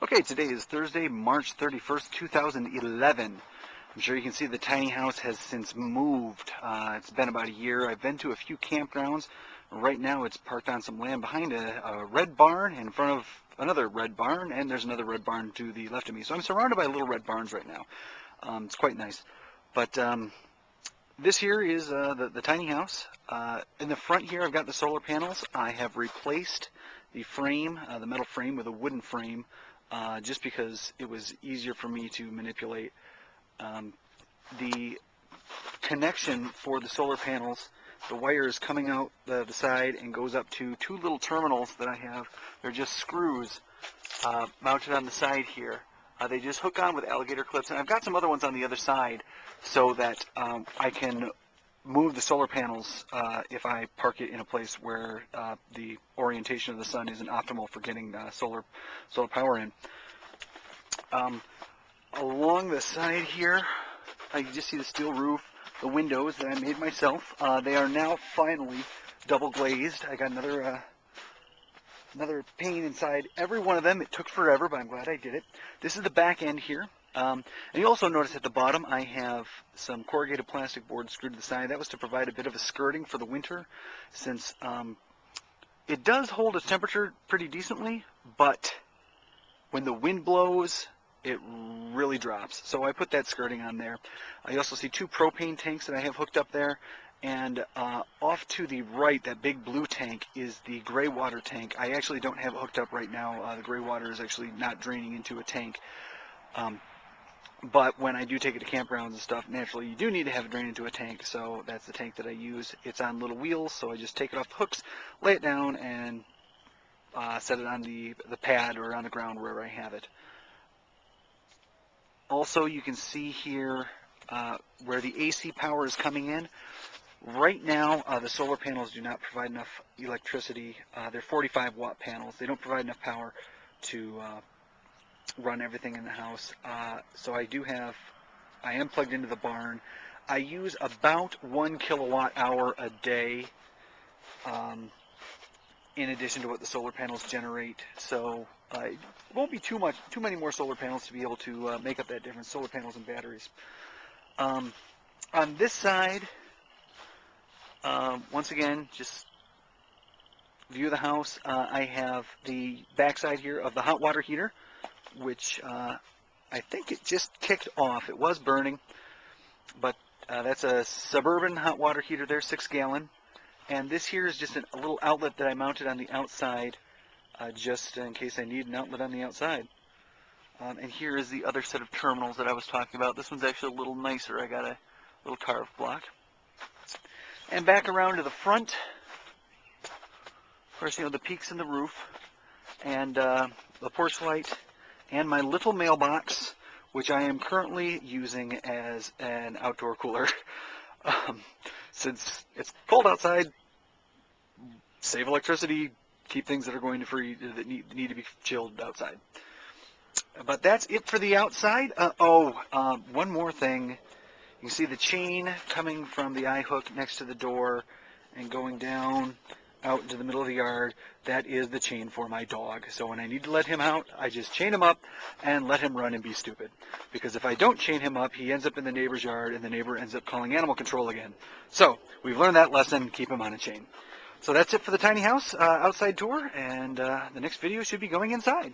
Okay, today is Thursday, March 31st, 2011. I'm sure you can see the tiny house has since moved. It's been about a year. I've been to a few campgrounds. Right now it's parked on some land behind a red barn in front of another red barn, and there's another red barn to the left of me. So I'm surrounded by little red barns right now. It's quite nice. But this here is the tiny house. In the front here I've got the solar panels. I have replaced the frame, the metal frame, with a wooden frame. Just because it was easier for me to manipulate. The connection for the solar panels, the wire is coming out the side and goes up to two little terminals that I have. They're just screws mounted on the side here. They just hook on with alligator clips, and I've got some other ones on the other side so that I can move the solar panels if I park it in a place where the orientation of the sun isn't optimal for getting solar power in. Along the side here, you just see the steel roof, the windows that I made myself. They are now finally double glazed. I got another pane inside every one of them. It took forever, but I'm glad I did it. This is the back end here. And you also notice at the bottom I have some corrugated plastic board screwed to the side. That was to provide a bit of a skirting for the winter, since it does hold its temperature pretty decently, but when the wind blows, it really drops. So I put that skirting on there. You also see two propane tanks that I have hooked up there. And off to the right, that big blue tank is the gray water tank. I actually don't have it hooked up right now. The gray water is actually not draining into a tank. But when I do take it to campgrounds and stuff, naturally you do need to have it drain into a tank. So that's the tank that I use. It's on little wheels, so I just take it off the hooks, lay it down, and set it on the pad or on the ground wherever I have it. Also, you can see here where the AC power is coming in. Right now, the solar panels do not provide enough electricity. They're 45 watt panels. They don't provide enough power to run everything in the house. So I am plugged into the barn. I use about 1 kilowatt hour a day in addition to what the solar panels generate. So it won't be too many more solar panels to be able to make up that difference, solar panels and batteries. On this side, once again, just view of the house. I have the backside here of the hot water heater, which I think it just kicked off. It was burning, but that's a Suburban hot water heater there, 6-gallon. And this here is just a little outlet that I mounted on the outside, just in case I need an outlet on the outside. And here is the other set of terminals that I was talking about. This one's actually a little nicer. I got a little carved block. And back around to the front, of course, you know, the peaks in the roof, and the porch light, and my little mailbox, which I am currently using as an outdoor cooler. Since it's cold outside, save electricity, keep things that are going to freeze, that need to be chilled outside. But that's it for the outside. One more thing. You can see the chain coming from the eye hook next to the door and going down out into the middle of the yard. That is the chain for my dog. So when I need to let him out, I just chain him up and let him run and be stupid. Because if I don't chain him up, he ends up in the neighbor's yard, and the neighbor ends up calling animal control again. So we've learned that lesson. Keep him on a chain. So that's it for the tiny house outside tour, and the next video should be going inside.